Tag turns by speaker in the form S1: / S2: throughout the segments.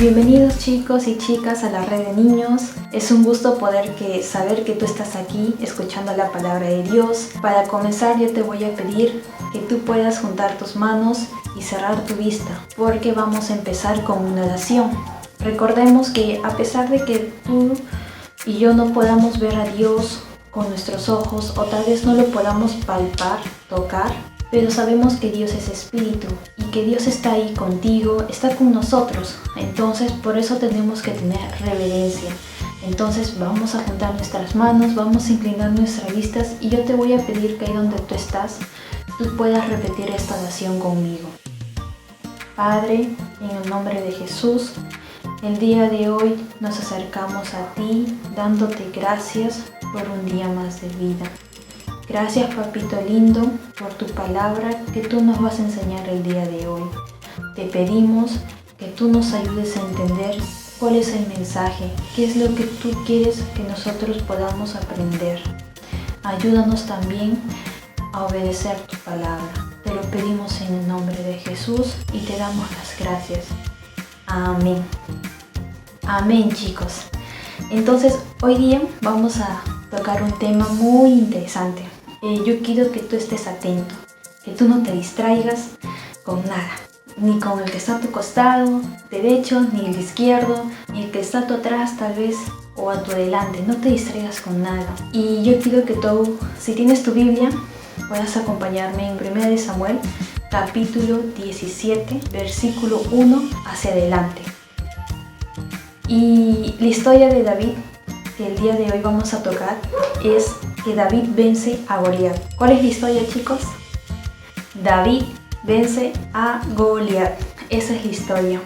S1: Bienvenidos chicos y chicas a la red de niños. Es un gusto poder saber que tú estás aquí escuchando la palabra de Dios. Para comenzar yo te voy a pedir que tú puedas juntar tus manos y cerrar tu vista, porque vamos a empezar con una oración. Recordemos que a pesar de que tú y yo no podamos ver a Dios con nuestros ojos, o tal vez no lo podamos palpar, tocar, pero sabemos que Dios es espíritu y que Dios está ahí contigo, está con nosotros. Entonces por eso tenemos que tener reverencia. Entonces vamos a juntar nuestras manos, vamos a inclinar nuestras vistas y yo te voy a pedir que ahí donde tú estás, tú puedas repetir esta oración conmigo. Padre, en el nombre de Jesús, el día de hoy nos acercamos a ti dándote gracias por un día más de vida. Gracias, papito lindo, por tu palabra que tú nos vas a enseñar el día de hoy. Te pedimos que tú nos ayudes a entender cuál es el mensaje, qué es lo que tú quieres que nosotros podamos aprender. Ayúdanos también a obedecer tu palabra. Te lo pedimos en el nombre de Jesús y te damos las gracias. Amén. Amén, chicos. Entonces, hoy día vamos a tocar un tema muy interesante. Yo quiero que tú estés atento, que tú no te distraigas con nada, ni con el que está a tu costado derecho, ni el izquierdo, ni el que está a tu atrás tal vez, o a tu adelante. No te distraigas con nada. Y yo quiero que tú, si tienes tu Biblia, puedas acompañarme en 1 Samuel, capítulo 17, versículo 1 hacia adelante. Y la historia de David que el día de hoy vamos a tocar es que David vence a Goliat. ¿Cuál es la historia, chicos? David vence a Goliat. Esa es la historia.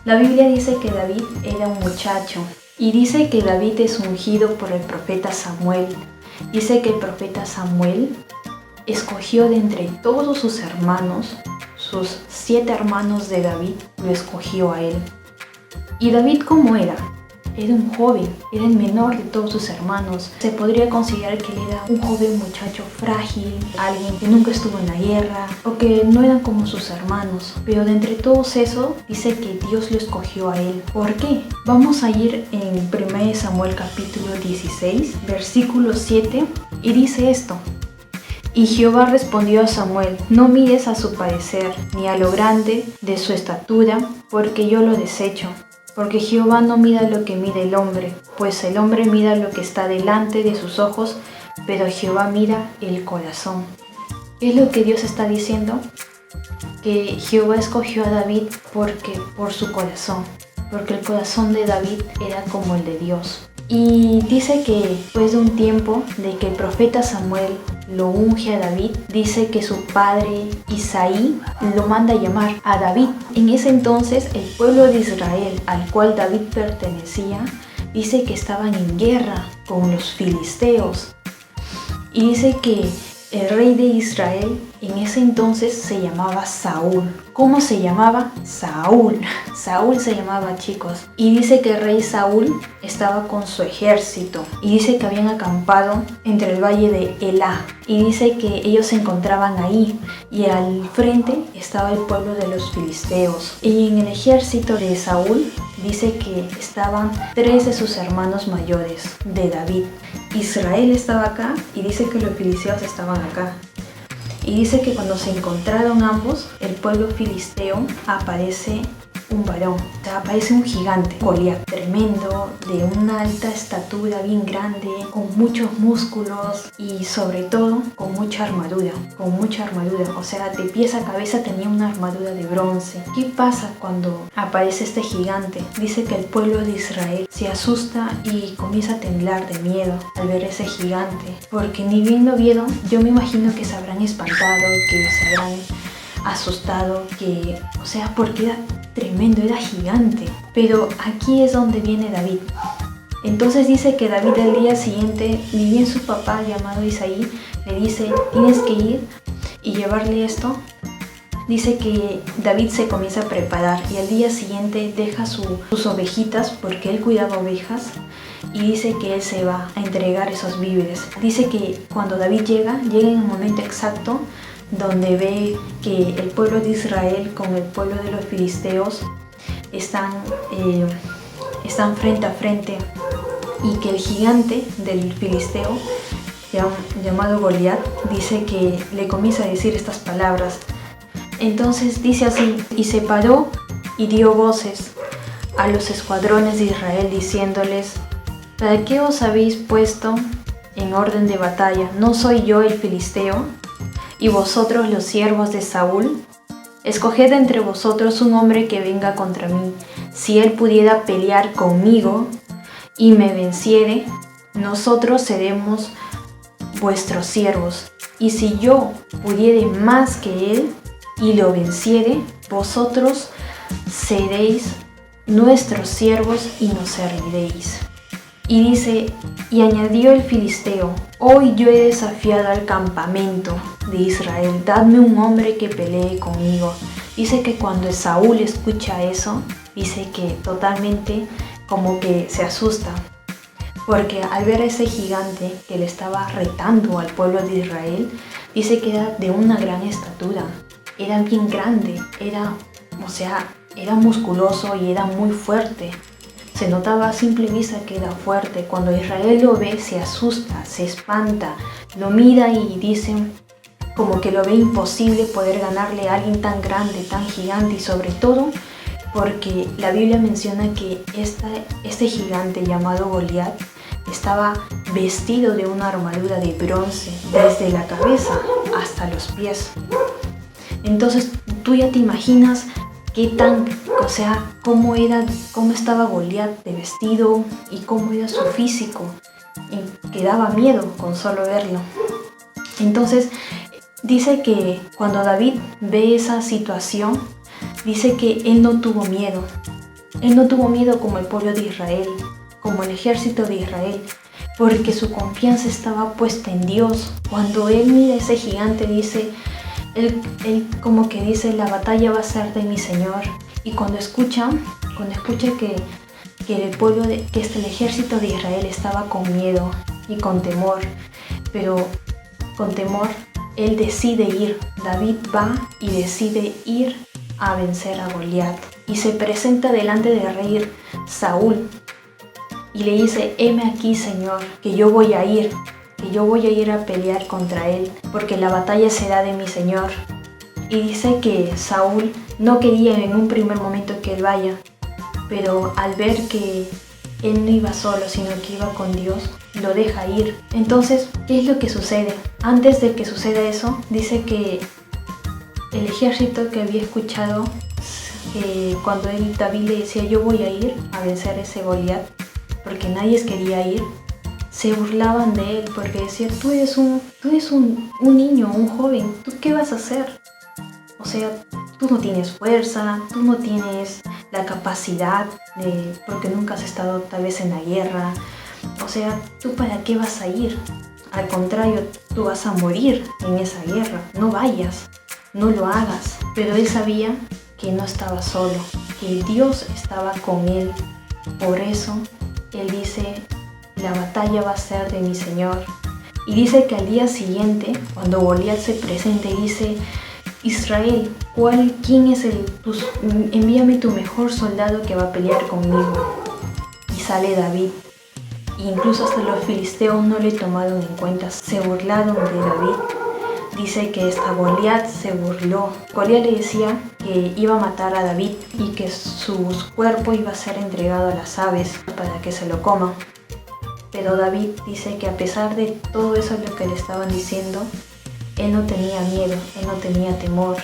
S1: La Biblia dice que David era un muchacho y dice que David es ungido por el profeta Samuel. Dice que el profeta Samuel escogió de entre todos sus hermanos, sus 7 hermanos de David, lo escogió a él. ¿Y David cómo era? Era un joven, era el menor de todos sus hermanos. Se podría considerar que él era un joven muchacho frágil, alguien que nunca estuvo en la guerra o que no eran como sus hermanos. Pero de entre todos eso, dice que Dios lo escogió a él. ¿Por qué? Vamos a ir en 1 Samuel capítulo 16, versículo 7 y dice esto. Y Jehová respondió a Samuel: no mires a su parecer, ni a lo grande de su estatura, porque yo lo desecho. Porque Jehová no mira lo que mira el hombre, pues el hombre mira lo que está delante de sus ojos, pero Jehová mira el corazón. ¿Qué es lo que Dios está diciendo? Que Jehová escogió a David por su corazón, porque el corazón de David era como el de Dios. Y dice que después de un tiempo de que el profeta Samuel lo unge a David, dice que su padre Isaí lo manda a llamar a David. En ese entonces el pueblo de Israel al cual David pertenecía, dice que estaban en guerra con los filisteos. Y dice que el rey de Israel en ese entonces se llamaba Saúl. ¿Cómo se llamaba? Saúl. Saúl se llamaba, chicos. Y dice que el rey Saúl estaba con su ejército. Y dice que habían acampado entre el valle de Elá. Y dice que ellos se encontraban ahí. Y al frente estaba el pueblo de los filisteos. Y en el ejército de Saúl dice que estaban 3 de sus hermanos mayores de David. Israel estaba acá y dice que los filisteos estaban acá. Y dice que cuando se encontraron ambos, el pueblo filisteo aparece un varón, o sea, aparece un gigante, Goliat, tremendo, de una alta estatura bien grande, con muchos músculos y sobre todo con mucha armadura, o sea, de pies a cabeza tenía una armadura de bronce. ¿Qué pasa cuando aparece este gigante? Dice que el pueblo de Israel se asusta y comienza a temblar de miedo al ver ese gigante, porque ni bien lo vieron, yo me imagino que se habrán espantado, que se habrán asustado, porque era tremendo, era gigante. Pero aquí es donde viene David. Entonces dice que David al día siguiente, ni bien su papá llamado Isaí le dice: tienes que ir y llevarle esto. Dice que David se comienza a preparar y al día siguiente deja sus ovejitas, porque él cuidaba ovejas, y dice que él se va a entregar esos víveres. Dice que cuando David llega en el momento exacto donde ve que el pueblo de Israel con el pueblo de los filisteos están frente a frente y que el gigante del filisteo llamado Goliat dice que le comienza a decir estas palabras. Entonces dice así: y se paró y dio voces a los escuadrones de Israel diciéndoles: ¿para qué os habéis puesto en orden de batalla? ¿No soy yo el filisteo? ¿Y vosotros los siervos de Saúl? Escoged entre vosotros un hombre que venga contra mí. Si él pudiera pelear conmigo y me venciere, nosotros seremos vuestros siervos. Y si yo pudiere más que él y lo venciere, vosotros seréis nuestros siervos y nos serviréis. Y dice: y añadió el filisteo: hoy yo he desafiado al campamento de Israel, dadme un hombre que pelee conmigo. Dice que cuando Saúl escucha eso, dice que totalmente como que se asusta, porque al ver a ese gigante que le estaba retando al pueblo de Israel, dice que era de una gran estatura, era bien grande, era musculoso y era muy fuerte. Se notaba a simple vista que era fuerte. Cuando Israel lo ve, se asusta, se espanta, lo mira y dice como que lo ve imposible poder ganarle a alguien tan grande, tan gigante, y sobre todo porque la Biblia menciona que este gigante llamado Goliat estaba vestido de una armadura de bronce desde la cabeza hasta los pies. Entonces tú ya te imaginas cómo estaba Goliat de vestido y cómo era su físico, y que daba miedo con solo verlo. Entonces dice que cuando David ve esa situación, dice que él no tuvo miedo. Él no tuvo miedo como el pueblo de Israel, como el ejército de Israel, porque su confianza estaba puesta en Dios. Cuando él mira a ese gigante, dice, él como que dice: la batalla va a ser de mi Señor. Y cuando escucha que el ejército de Israel estaba con miedo y con temor, pero con temor, él decide ir. David va y decide ir a vencer a Goliat. Y se presenta delante del rey Saúl y le dice: heme aquí, Señor, que yo voy a ir a pelear contra él, porque la batalla será de mi Señor. Y dice que Saúl no quería en un primer momento que él vaya, pero al ver que él no iba solo, sino que iba con Dios, lo deja ir. Entonces, ¿qué es lo que sucede? Antes de que suceda eso, dice que el ejército que había escuchado cuando David le decía: yo voy a ir a vencer a ese Goliat, porque nadie quería ir, se burlaban de él, porque decían: tú eres un niño, un joven, ¿tú qué vas a hacer? O sea, tú no tienes fuerza, tú no tienes la capacidad porque nunca has estado tal vez en la guerra. O sea, ¿tú para qué vas a ir? Al contrario, tú vas a morir en esa guerra. No vayas, no lo hagas. Pero él sabía que no estaba solo, que Dios estaba con él. Por eso, él dice: la batalla va a ser de mi Señor. Y dice que al día siguiente, cuando Goliat se presente, dice: Israel, ¿quién es envíame tu mejor soldado que va a pelear conmigo. Y sale David. Incluso hasta los filisteos no le tomaron en cuenta, se burlaron de David. Dice que hasta Goliat se burló. Goliat le decía que iba a matar a David y que su cuerpo iba a ser entregado a las aves para que se lo coman. Pero David dice que a pesar de todo eso lo que le estaban diciendo, él no tenía miedo, él no tenía temor.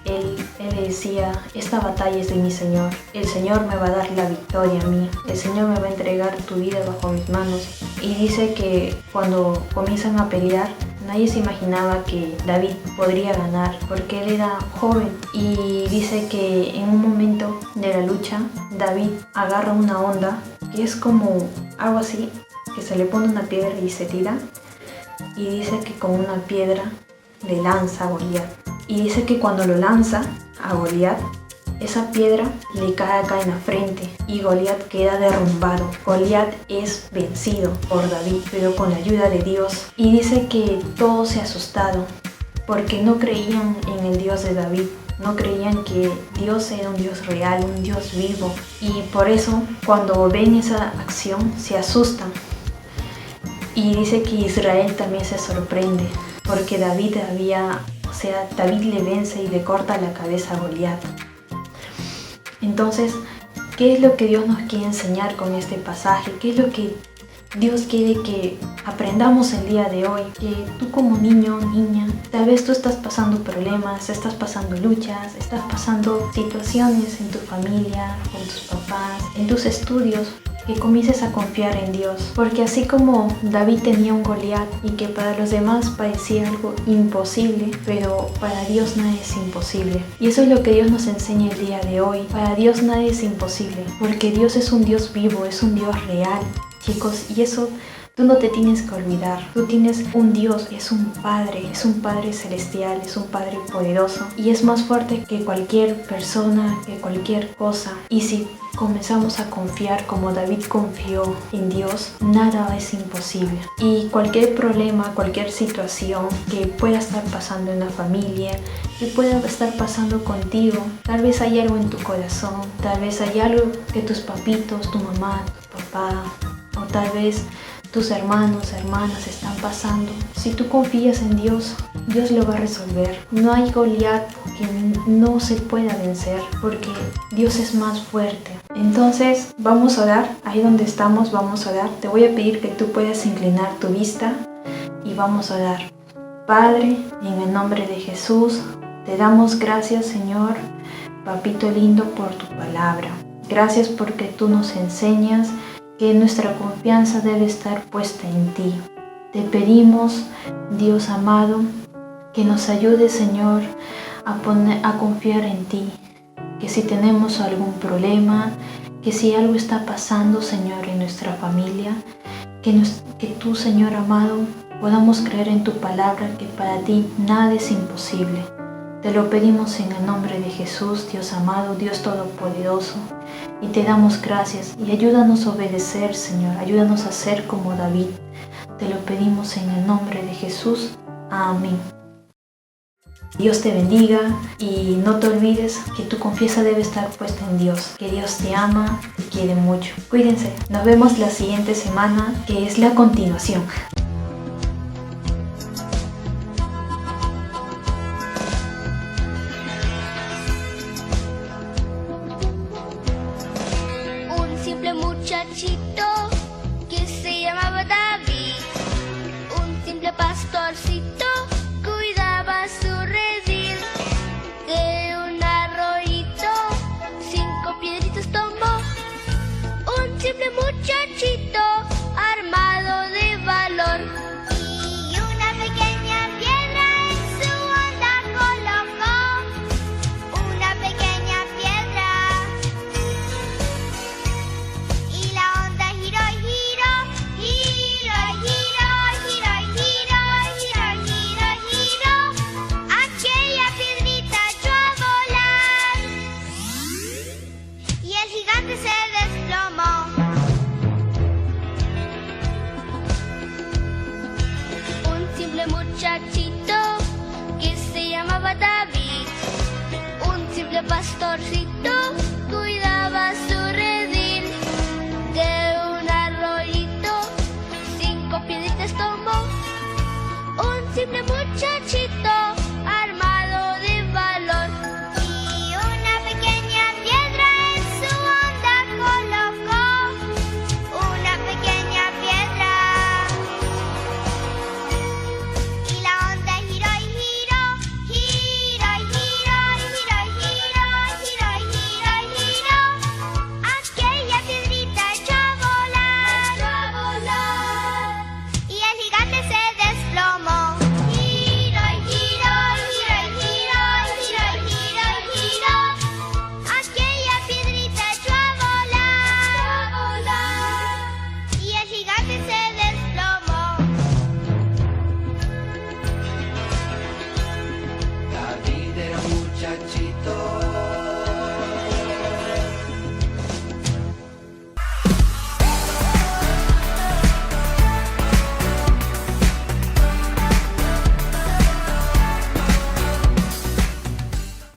S1: Él le decía: esta batalla es de mi Señor, el Señor me va a dar la victoria a mí, el Señor me va a entregar tu vida bajo mis manos. Y dice que cuando comienzan a pelear, nadie se imaginaba que David podría ganar, porque él era joven. Y dice que en un momento de la lucha, David agarra una onda, que es como algo así, que se le pone una piedra y se tira. Y dice que con una piedra le lanza a Goliat. Y dice que cuando lo lanza a Goliat, esa piedra le cae acá en la frente y Goliat queda derrumbado. Goliat es vencido por David, pero con la ayuda de Dios. Y dice que todos se asustaron porque no creían en el Dios de David. no creían que Dios era un Dios real, un Dios vivo. Y por eso cuando ven esa acción se asustan. Y dice que Israel también se sorprende, porque David le vence y le corta la cabeza a Goliat. Entonces, ¿qué es lo que Dios nos quiere enseñar con este pasaje? ¿Qué es lo que Dios quiere que aprendamos el día de hoy? Que tú como niño, niña, tal vez tú estás pasando problemas, estás pasando luchas, estás pasando situaciones en tu familia, con tus papás, en tus estudios, que comiences a confiar en Dios. Porque así como David tenía un Goliat y que para los demás parecía algo imposible, pero para Dios nada es imposible. Y eso es lo que Dios nos enseña el día de hoy. Para Dios nada es imposible, porque Dios es un Dios vivo, es un Dios real, chicos, y eso tú no te tienes que olvidar. Tú tienes un Dios, es un Padre celestial, es un Padre poderoso y es más fuerte que cualquier persona, que cualquier cosa. Y si comenzamos a confiar como David confió en Dios, nada es imposible. Y cualquier problema, cualquier situación que pueda estar pasando en la familia, que pueda estar pasando contigo, tal vez hay algo en tu corazón, tal vez hay algo que tus papitos, tu mamá, tu papá, o tal vez tus hermanos, hermanas están pasando. Si tú confías en Dios, Dios lo va a resolver. No hay Goliat que no se pueda vencer, porque Dios es más fuerte. Entonces vamos a orar, ahí donde estamos vamos a orar. Te voy a pedir que tú puedas inclinar tu vista y vamos a orar. Padre, en el nombre de Jesús, te damos gracias, Señor, papito lindo, por tu palabra. Gracias porque tú nos enseñas que nuestra confianza debe estar puesta en ti. Te pedimos, Dios amado, que nos ayude, Señor, a confiar en ti. Que si tenemos algún problema, que si algo está pasando, Señor, en nuestra familia, que tú, Señor amado, podamos creer en tu palabra, que para ti nada es imposible. Te lo pedimos en el nombre de Jesús, Dios amado, Dios todopoderoso. Y te damos gracias y ayúdanos a obedecer, Señor. Ayúdanos a ser como David. Te lo pedimos en el nombre de Jesús. Amén. Dios te bendiga y no te olvides que tu confianza debe estar puesta en Dios. Que Dios te ama, te quiere mucho. Cuídense. Nos vemos la siguiente semana, que es la continuación.
S2: Muchachito que se llamaba David, un simple pastorcito cuidaba su redil. De un arroyito 5 piedritas tomó, un simple muchachito armado de valor. Y una pequeña piedra en su onda colocó, una pequeña piedra. Y la onda giró y giró, giró y giró, giró y giró, giró y giró, giró. Aquella piedrita echó a volar y el gigante se desplomó. Un simple muchachito que se llamaba David, un simple pastorcito cuidaba su redil. De un arroyito 5 piedritas tomó, un simple muchachito